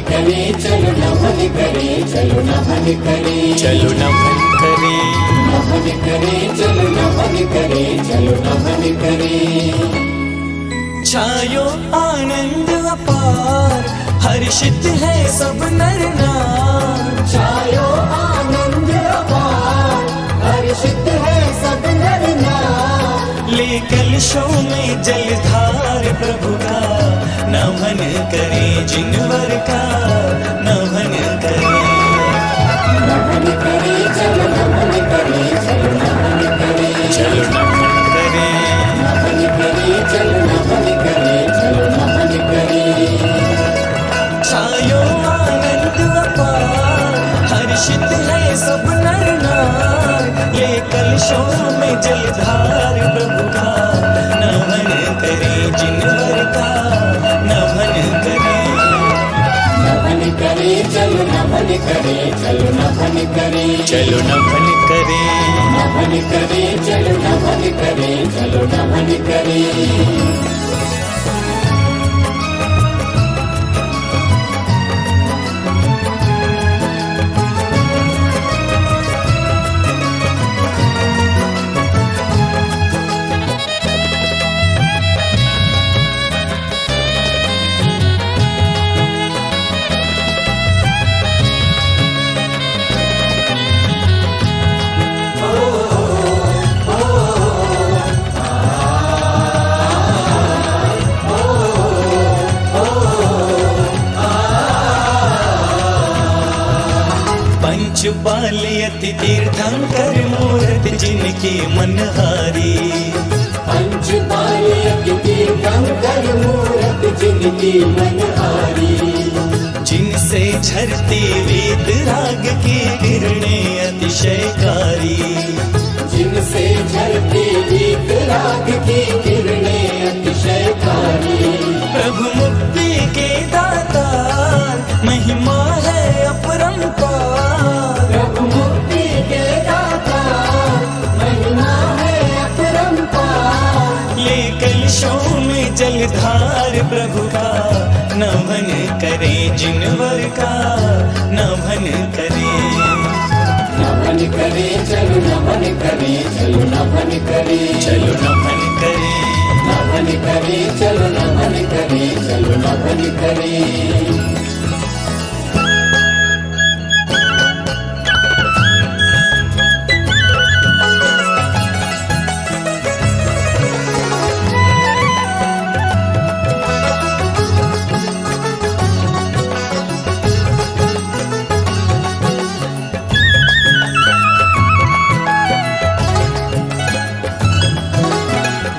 करे चलो नमन करे, चलो नमन करे, चलो नमन करे, नमन करे चलो नमन करे, चलो नमन करे। छायो आनंद अपार, हर्षित है सब नर नार। छायो आनंद अपार, हर्षित है सब नर नार। ले कलशों में जलधार प्रभु का, नमन करे जिनवर का, नमन करे। नमन करे चलो नमन करे, चलो नमन करे, चलो नमन करे, नमन करे चलो नमन करे, चलो नमन करे। छायो आनंद अपार, हर्षित है सब नर नार। ये कलशों में जलधार प्रभु का, नमन करे जिनवर का, नमन करे। नमन करे चलो नमन करे, चलो नमन करे, चलो नमन करे, नमन करे चलो नमन करे, चलो नमन करे। पंचपालयति तीर्थंकर मूर्ति जिनकी मनहारी। पंचपालयति तीर्थंकर मूर्ति जिनकी मनहारी। जिनसे झरती वेद राग की किरणें अतिशयकारी। जिनसे झरती वेद राग की किरणें अतिशयकारी। प्रभु मुक्ति के दातार, महिमा है अपरंपार। प्रभु मुक्ति के दाता, महिमा है अपरंपार। ये कलशों में जलधार प्रभु का, नमन करे जिनवर का, नमन करे। नमन करे चलो नमन करे, चलो नमन करे, चलो नमन करे, नमन करे चलो नमन करे, चलो नमन करे।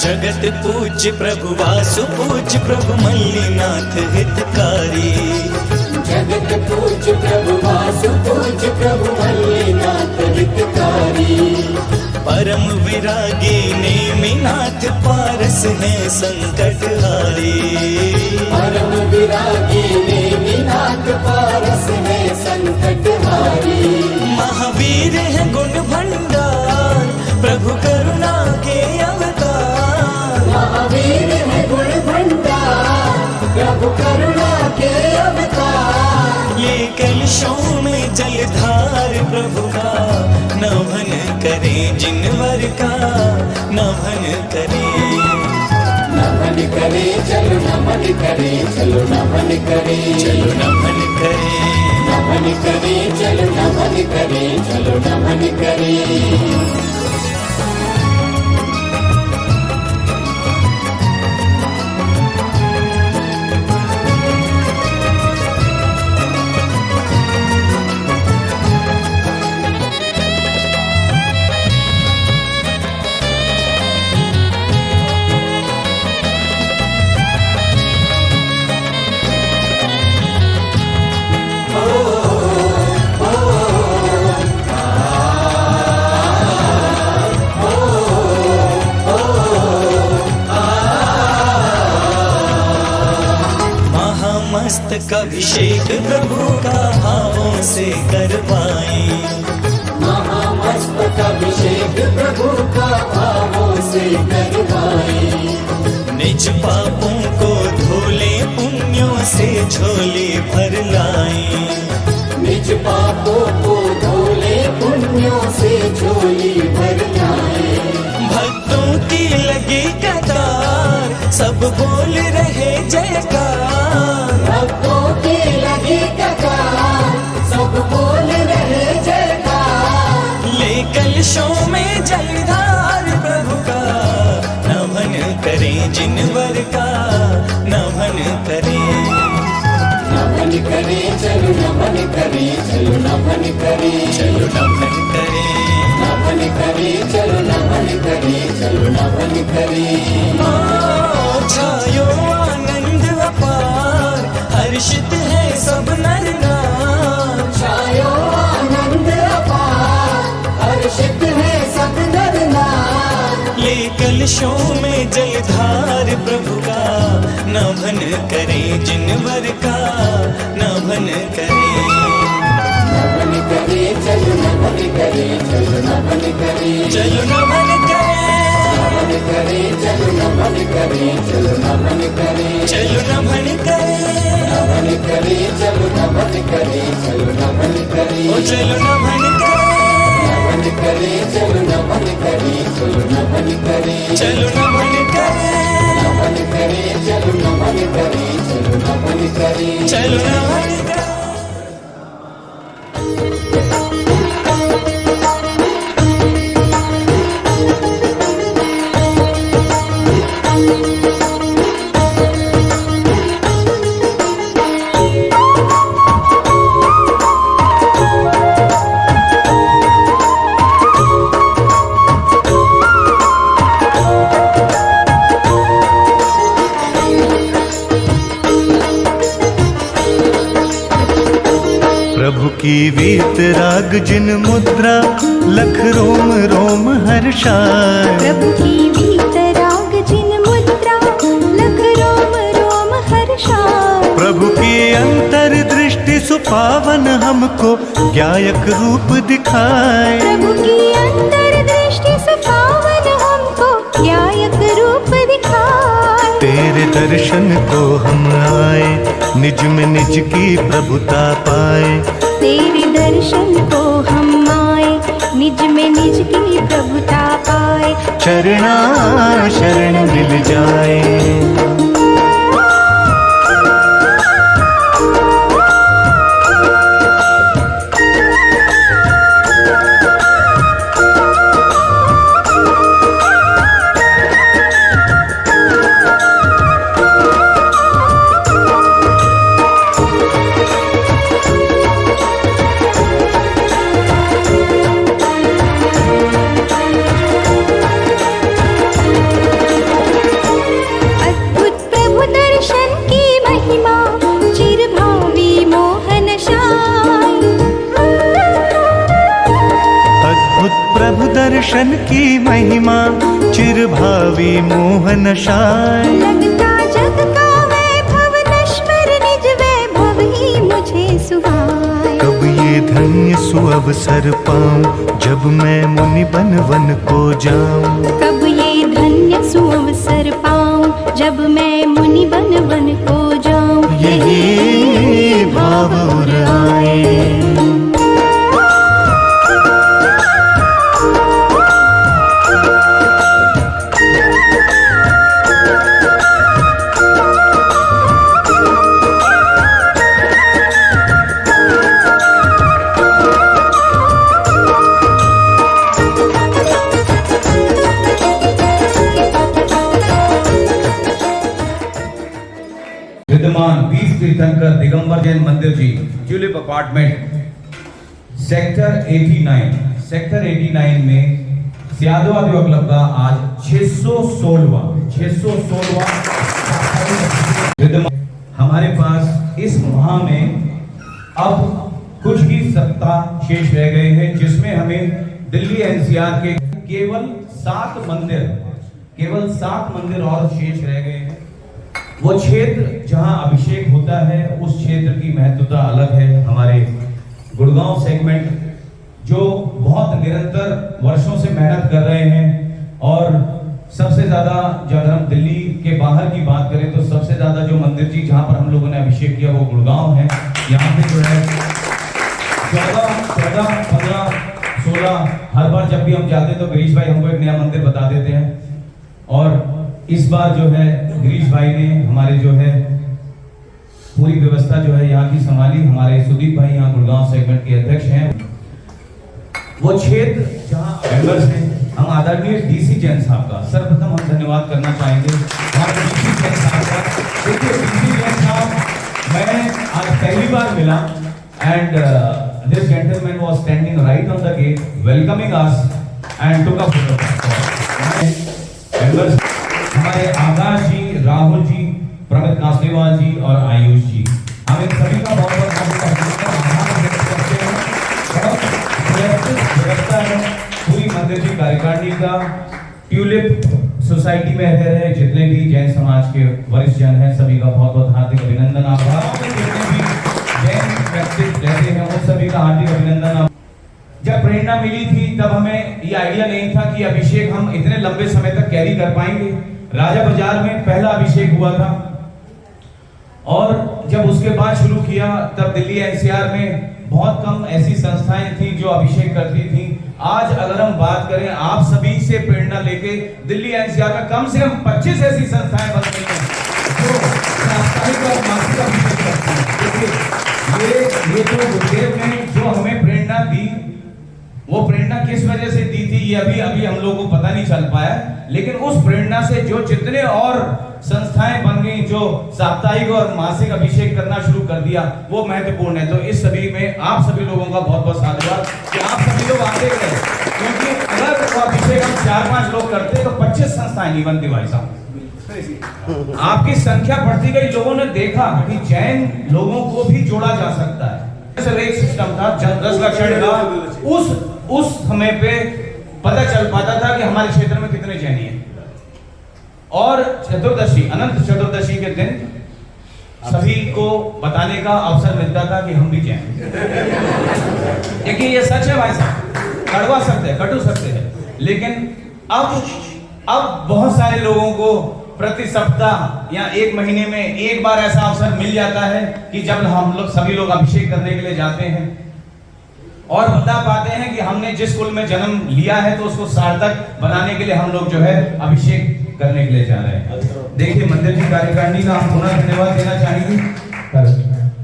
जगत पूज्य प्रभु वासु पूज्य प्रभु मल्लीनाथ हितकारी। जगत पूज्य प्रभु वासु पूज्य प्रभु मल्लीनाथ हितकारी। परम विरागी नेमिनाथ पारस है संकट हारी। परम विरागी नेमिनाथ पारस है संकट हारी। महावीर है गुण भंडार, प्रभु करुणा के अवतार। महावीर है गुण भंडार, प्रभु करुणा के अवतार। ये कलशों में जलधार प्रभु का, नमन करे जिनवर का, नमन करे। नमन करे चलो नमन करे, चलो नमन करे, चलो नमन करे, नमन करे चलो नमन करे, चलो नमन करे। मस्तक अभिषेक प्रभु का भावों से करवाएं। महामस्तक अभिषेक प्रभु का भावों से करवाएं। निज पापों को धो ले पुण्य पापियों से झोली भर लाए। निज पापों को धोले पुण्यों से झोली भर लाए। भक्तों की लगी कतार, सब बोल रहे जयकार। भक्तों की लगी कतार, सब बोल रहे जयकार। ले कलशों में जलधार प्रभु का, नमन करें जिनवर का, नमन करें। नमन करें चलो नमन करें, चलो नमन करें, चलो नमन करें। नमन करें चलो नमन करें, चलो नमन करें। ओ छायो आनंद अपार, हर्षित है सब नर नार। छायो आनंद अपार, हर्षित है सब नर नार। ले कलशों में जलधार प्रभु का, नमन करें जिनवर का, नमन करें। नमन करें चलो नमन करें, चलो नमन करें, चलो नमन करें। नमन करें चलो नमन करें, चलो नमन करें, चलो नमन करें। नमन करें चलो नमन करें, चलो नमन करें, ओ चलो नमन करें। नमन करें चलो नमन करें, चलो नमन करें, चलो नमन करें। नमन करें चलो नमन करें, चलो नमन करें, चलो नमन करें। प्रभु की वीतराग जिन मुद्रा, लख रोम रोम हर्षाय। प्रभु की वीतराग जिन मुद्रा, लख रोम रोम हर्षाय। प्रभु की अंतर्दृष्टि सुपावन हमको ज्ञायक रूप दिखाए। प्रभु की अंतर्दृष्टि सुपावन हमको ज्ञायक रूप दिखाए। तेरे दर्शन को हम आए, निज में निज की प्रभुता पाए। तेरे दर्शन को हम आए, निज में निज की प्रभुता पाए। चरणा शरण मिल जाए। दर्शन की महिमा चिरभावी मोहनशाय। लगता जग का वैभव नश्वर, निज वैभव ही मुझे सुहाए। कब ये धन्य सुअवसर पाऊं, जब मैं मुनि बन वन को जाऊं। कब ये धन्य सुअवसर पाऊं, जब मैं मुनि बन वन को जाऊं। यही भाव उर आए। विद्यमान 20 तीर्थंकर दिगंबर जैन मंदिर जी, ट्यूलिप अपार्टमेंट, सेक्टर 89 में सियादवा युवा क्लब का आज 616वां विद्यमान। हमारे पास इस माह में अब कुछ ही सप्ताह शेष रह गए हैं, जिसमें हमें दिल्ली एनसीआर के केवल 7 मंदिर और शेष रह गए हैं। वो क्षेत्र जहां अभिषेक होता है, उस क्षेत्र की महत्वता अलग है। हमारे गुड़गांव सेगमेंट जो बहुत निरंतर वर्षों से मेहनत कर रहे हैं, और सबसे ज्यादा जब हम दिल्ली के बाहर की बात करें तो सबसे ज्यादा जो मंदिर जी जहां पर हम लोगों ने अभिषेक किया वो गुड़गांव है। यहाँ पे जो है 14, 15, 16 हर बार जब भी हम जाते हैं तो गिरीश भाई हमको एक नया मंदिर बता देते हैं। और इस बार जो है गिरीश भाई ने हमारे जो है पूरी व्यवस्था जो है यहाँ की संभाली। हमारे सुदीप भाई यहाँ गुड़गांव सेगमेंट के अध्यक्ष हैं। वो क्षेत्र जहाँ मेंबर्स हैं, हम आदरणीय डीसी जैन साहब का सर्वप्रथम हम धन्यवाद करना चाहेंगे। हमारे डीसी जैन साहब का, देखिए डीसी जैन साहब मैं आज पहली बार मिला and this gentleman was standing right on the gate welcoming us and took a photo. Members हमारे आकाश जी, राहुल जी, प्रमित कासलीवाल जी और आयुष जी, हम इन सभी का बहुत बहुत आभार व्यक्त करते हैं। बहुत व्यवस्था है पूरी मंदिर की कार्यकारिणी का। ट्यूलिप सोसाइटी में रह रहे जितने भी जैन समाज के वरिष्ठ जन हैं सभी का बहुत बहुत हार्दिक अभिनंदन। आभार। जितने भी जैन व्यक्ति रहते हैं उन सभी का हार्दिक अभिनंदन। जब प्रेरणा मिली थी तब हमें ये आइडिया नहीं था कि अभिषेक हम इतने लंबे समय तक कैरी कर पाएंगे। राजा बाजार में पहला अभिषेक हुआ था और जब उसके बाद शुरू किया तब दिल्ली एनसीआर में बहुत कम ऐसी संस्थाएं थी जो अभिषेक करती थी। आज अगर हम बात करें आप सभी से प्रेरणा लेके दिल्ली एनसीआर में कम से कम 25 ऐसी संस्थाएं बन गई हैं जो साप्ताहिक और मासिक अभिषेक करती हैं। ये जो गुरुदेव ने जो हमें प्रेरणा दी वो प्रेरणा किस वजह से दी थी ये अभी हम लोगों को पता नहीं चल पाया, लेकिन उस प्रेरणा से जो जितने और संस्थाएं बन गई जो साप्ताहिक और मासिक अभिषेक करना शुरू कर दिया वो महत्वपूर्ण है। तो इस सभी में आप सभी लोगों का बहुत बहुत साधुवाद कि आप सभी लोग आते गए, क्योंकि अगर वो अभिषेक हम 4-5 लोग करते तो 25 संस्थाएं नहीं बनती भाई साहब। आपकी संख्या बढ़ती गई, लोगों ने देखा कि जैन लोगों को भी जोड़ा जा सकता है। एक सिस्टम था 10 लक्षण का, उस समय पे पता चल पाता था कि हमारे क्षेत्र में कितने जैनी हैं। और चतुर्दशी, अनंत चतुर्दशी के दिन सभी को बताने का अवसर मिलता था कि हम भी जैन। देखिए ये सच है भाई साहब, कड़वा सत्य है, कटु सत्य है, लेकिन अब बहुत सारे लोगों को प्रति सप्ताह या 1 महीने में एक बार ऐसा अवसर मिल जाता है कि जब हम लोग सभी लोग अभिषेक करने के लिए जाते हैं और बता पाते हैं कि हमने जिस कुल में जन्म लिया है तो उसको सार्थक बनाने के लिए हम लोग जो है अभिषेक करने के लिए जा रहे हैं। देखिए मंदिर की कार्यकारिणी का हम पुनः धन्यवाद देना चाहेंगे।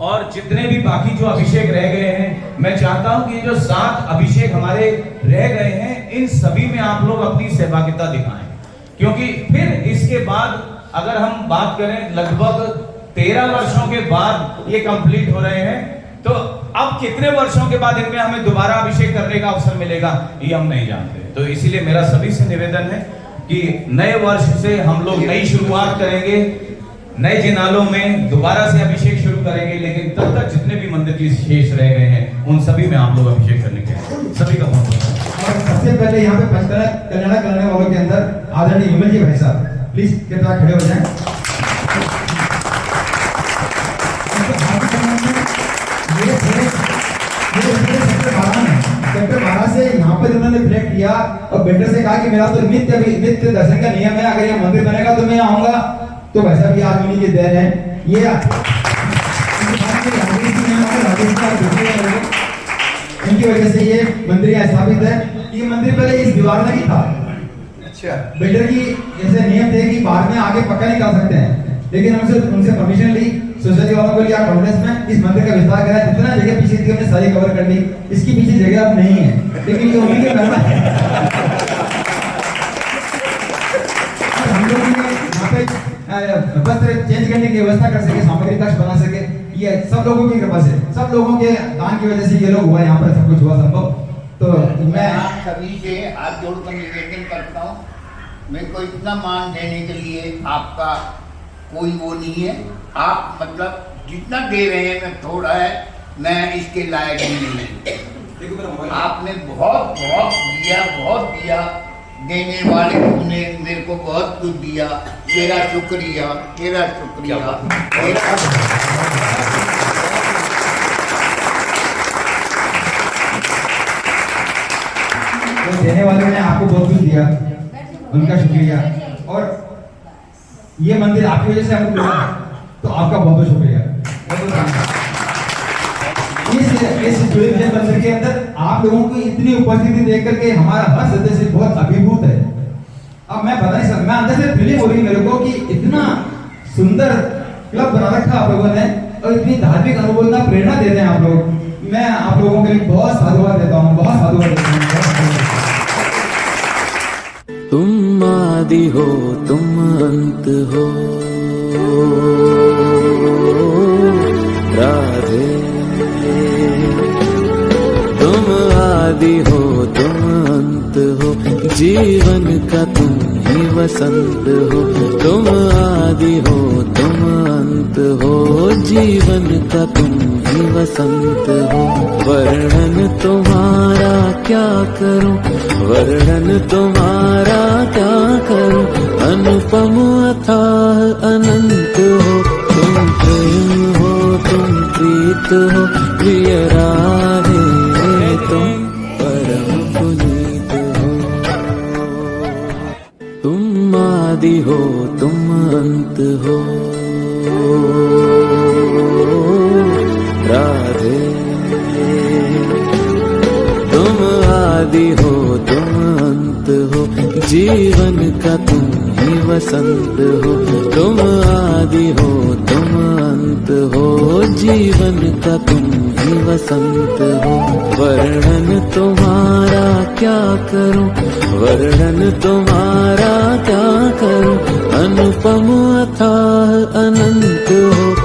और जितने भी बाकी जो अभिषेक रह गए हैं, मैं चाहता हूं कि जो 7 अभिषेक हमारे रह गए हैं इन सभी में आप लोग अपनी सहभागिता दिखाएं, क्योंकि फिर इसके बाद अगर हम बात करें लगभग 13 वर्षों के बाद ये कंप्लीट हो रहे हैं, तो अब कितने वर्षों के बाद इनमें हमें दोबारा अभिषेक करने का अवसर मिलेगा ये हम नहीं जानते। तो इसीलिए मेरा सभी से निवेदन है कि नए वर्ष से हम लोग नई शुरुआत करेंगे, नए जिनालों में दोबारा से अभिषेक शुरू करेंगे, लेकिन तब तक जितने भी मंदिर की शेष रह गए हैं उन सभी में आप लोग अभिषेक करने के सभी का बहुत और सबसे पहले यहाँ पे पंचतरा कल्याण करने वालों के अंदर आदरणीय विमल जी भाई साहब प्लीज कृपया खड़े हो जाएं। सेक्टर 12 से यहाँ पर उन्होंने फ्लैग किया और बेटर से कहा कि मेरा तो नित्य दर्शन का नियम है, अगर ये मंदिर बनेगा तो मैं आऊंगा। तो वैसा भी आज उन्हीं की देन है। ये इनकी वजह से ये मंदिर स्थापित है। ये मंदिर पहले इस दीवार में ही था। अच्छा, बिल्डर की जैसे नियम थे कि बाद में आगे पक्का नहीं कर सकते हैं, लेकिन उनसे परमिशन ली, सोसाइटी वालों को लिया, कॉन्फ्रेंस में इस मंदिर का विस्तार करा। जितना जगह पीछे थी हमने सारी कवर कर ली। इसकी पीछे जगह अब नहीं है, लेकिन ये उन्हीं के करना है। हम लोग यहाँ पे वस्त्र चेंज करने की व्यवस्था कर सके, सामग्री कक्ष बना सके, ये सब लोगों की कृपा से, सब लोगों के दान की वजह से ये लोग हुआ, यहाँ पर सब कुछ हुआ संभव। तो मैं आप सभी से हाथ जोड़कर निवेदन करता हूँ, मेरे को इतना मान देने के लिए आपका कोई वो नहीं है। आप मतलब जितना दे रहे हैं मैं थोड़ा है, मैं इसके लायक ही नहीं। आपने बहुत दिया, देने वाले ने मेरे को बहुत कुछ दिया। तेरा शुक्रिया। तो देने वाले ने आपको बहुत कुछ दिया, उनका शुक्रिया। और ये मंदिर आपकी वजह से हमको मिला, तो आपका बहुत बहुत शुक्रिया। इस जुड़े विजय मंदिर के अंदर आप लोगों की इतनी उपस्थिति देख करके हमारा हर सदस्य बहुत अभिभूत है। अब मैं बता नहीं सकता, मैं अंदर से फीलिंग हो रही मेरे को कि इतना सुंदर क्लब बना रखा आप लोगों ने और इतनी धार्मिक अनुभव ना प्रेरणा देते हैं आप लोग। मैं आप लोगों के लिए बहुत साधुवाद देता हूँ, बहुत साधुवाद देता हूँ। तुम आदि हो तुम अंत हो राधे, तुम आदि हो तुम अंत हो, जीवन का तुम ही वसंत हो। तुम आदि हो तुम अंत हो, जीवन का तुम ही वसंत हो। वर्णन तुम्हारा क्या करूं, वर्णन तुम्हारा क्या करूं, अनुपम अथाह अनंत हो। तुम प्रेम हो तुम प्रीत हो, प्रिय राधे तुम परम पुनीत हो। तुम आदि हो तुम अंत हो राधे, तुम आदि हो तुम अंत हो, जीवन का तुम ही वसंत हो। तुम आदि हो तुम अंत हो, जीवन का तुम ही वसंत हो। वर्णन तुम्हारा क्या करूं, वर्णन तुम्हारा क्या करूं, अनुपम अथाह अनंत हो।